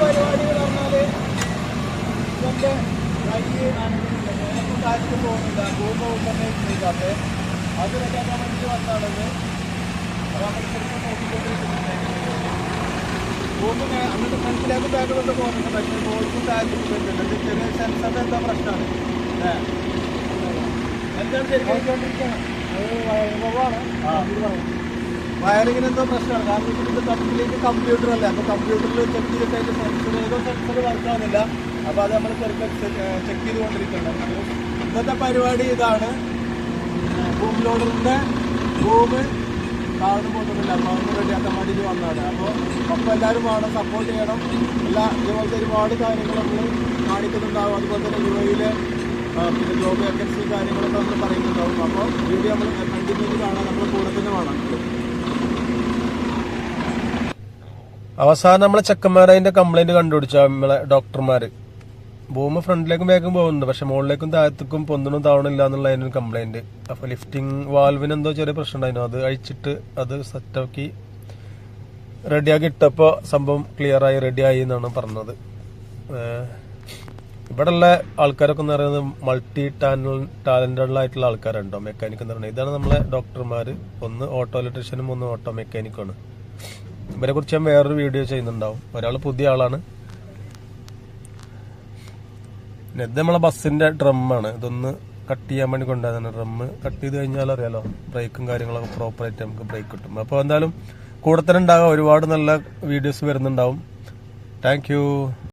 പരിപാടികൾ പറഞ്ഞാല് ഇതൊക്കെ കൈ അനക്കുന്നില്ല, കാറ്റ് പോകുന്നില്ല, ഭൂമി തന്നെ ചെയ്താല് അത് റെഡിയാക്കാൻ വേണ്ടി വന്നാണെന്ന് അപ്പോൾ നമ്മൾ ശരിക്കും നോക്കിക്കൊണ്ടിരിക്കുന്നുണ്ട്. ഭൂമി അങ്ങോട്ട് ഫ്രണ്ടിലേക്ക് ബാക്കിലോട്ട് പോകുന്നുണ്ട്, പക്ഷേ ബോൾസും താഴത്തേക്ക് വരുന്നുണ്ട്. ചെറിയ സെൻസറിന്റെ എന്താ പ്രശ്നമാണ് എന്താണ് ശരിക്കും വയറിങ്ങിന് എന്തോ പ്രശ്നമാണ്. കാരണം ഇത് കമ്പനിയിലേക്ക് കമ്പ്യൂട്ടർ അല്ലേ, അപ്പോൾ കമ്പ്യൂട്ടറിൽ ചെക്ക് ചെയ്തിട്ട് അതിൻ്റെ സെൻസർ ഏതോ സെൻസർ വർക്കാവുന്നില്ല. അപ്പോൾ അത് നമ്മൾ ചെക്ക് ചെയ്തുകൊണ്ടിരിക്കണം. ഇന്നത്തെ പരിപാടി ഇതാണ്. ബൂം ലോഡറിൻ്റെ ഭൂമി താഴ്ന്നു പോകുന്നില്ല, അപ്പോൾ അതൊന്ന് റെഡിയാക്കാൻ വേണ്ടിയിട്ട് വന്നതാണ്. അപ്പോൾ എല്ലാവരും വേണം, സപ്പോർട്ട് ചെയ്യണം. ഇതുപോലത്തെ ഒരുപാട് കാര്യങ്ങൾ നമ്മൾ കാണിക്കുന്നുണ്ടാവും. അതുപോലെ തന്നെ യുഎഇയിലെ പിന്നെ ജോബ് വേക്കൻസി കാര്യങ്ങളൊക്കെ നമ്മൾ പറയുന്നുണ്ടാവും. അപ്പോൾ വീഡിയോ നമ്മൾ കണ്ടിന്യൂ കാണാൻ നമ്മൾ കൂടെ തന്നെ വേണം. അവസാനം നമ്മളെ ചെക്കന്മാർ അതിന്റെ കംപ്ലൈന്റ് കണ്ടുപിടിച്ച നമ്മളെ ഡോക്ടർമാര്. ഭൂമി ഫ്രണ്ടിലേക്കും ബാക്കും പോകുന്നുണ്ട്, പക്ഷെ മുകളിലേക്കും താഴത്തേക്കും പൊന്തണും താവണില്ല എന്നുള്ള അതിനൊരു കംപ്ലൈന്റ്. അപ്പൊ ലിഫ്റ്റിംഗ് വാൽവിന് എന്തോ ചെറിയ പ്രശ്നം ഉണ്ടായിരുന്നു. അത് അഴിച്ചിട്ട് അത് സെറ്റാക്കി റെഡിയാക്കി ഇട്ടപ്പോ സംഭവം ക്ലിയർ ആയി റെഡിയായി എന്നാണ് പറഞ്ഞത്. ഇവിടെ ഉള്ള ആൾക്കാരൊക്കെ എന്ന് പറയുന്നത് മൾട്ടി ടാലന്റഡ് ആയിട്ടുള്ള ആൾക്കാരുണ്ടോ, മെക്കാനിക് എന്ന് പറയുന്നത്. ഇതാണ് നമ്മളെ ഡോക്ടർമാര്. ഒന്ന് ഓട്ടോ ഇലക്ട്രീഷ്യനും ഒന്ന് ഓട്ടോ മെക്കാനിക്കുമാണ്. ഇവരെ കുറിച്ച് ഞാൻ വേറൊരു വീഡിയോ ചെയ്യുന്നുണ്ടാവും. ഒരാൾ പുതിയ ആളാണ്. ഇത് നമ്മളെ ബസ്സിന്റെ ഡ്രമ്മാണ്. ഇതൊന്ന് കട്ട് ചെയ്യാൻ വേണ്ടി കൊണ്ടുപോയതാണ്. ഡ്രമ്മ് കട്ട് ചെയ്ത് കഴിഞ്ഞാൽ അറിയാലോ, ബ്രേക്കും കാര്യങ്ങളൊക്കെ പ്രോപ്പറായിട്ട് നമുക്ക് ബ്രേക്ക് കിട്ടും. അപ്പോൾ എന്തായാലും കൂടെ തന്നെ ഉണ്ടാകാം, ഒരുപാട് നല്ല വീഡിയോസ് വരുന്നുണ്ടാവും. Thank you.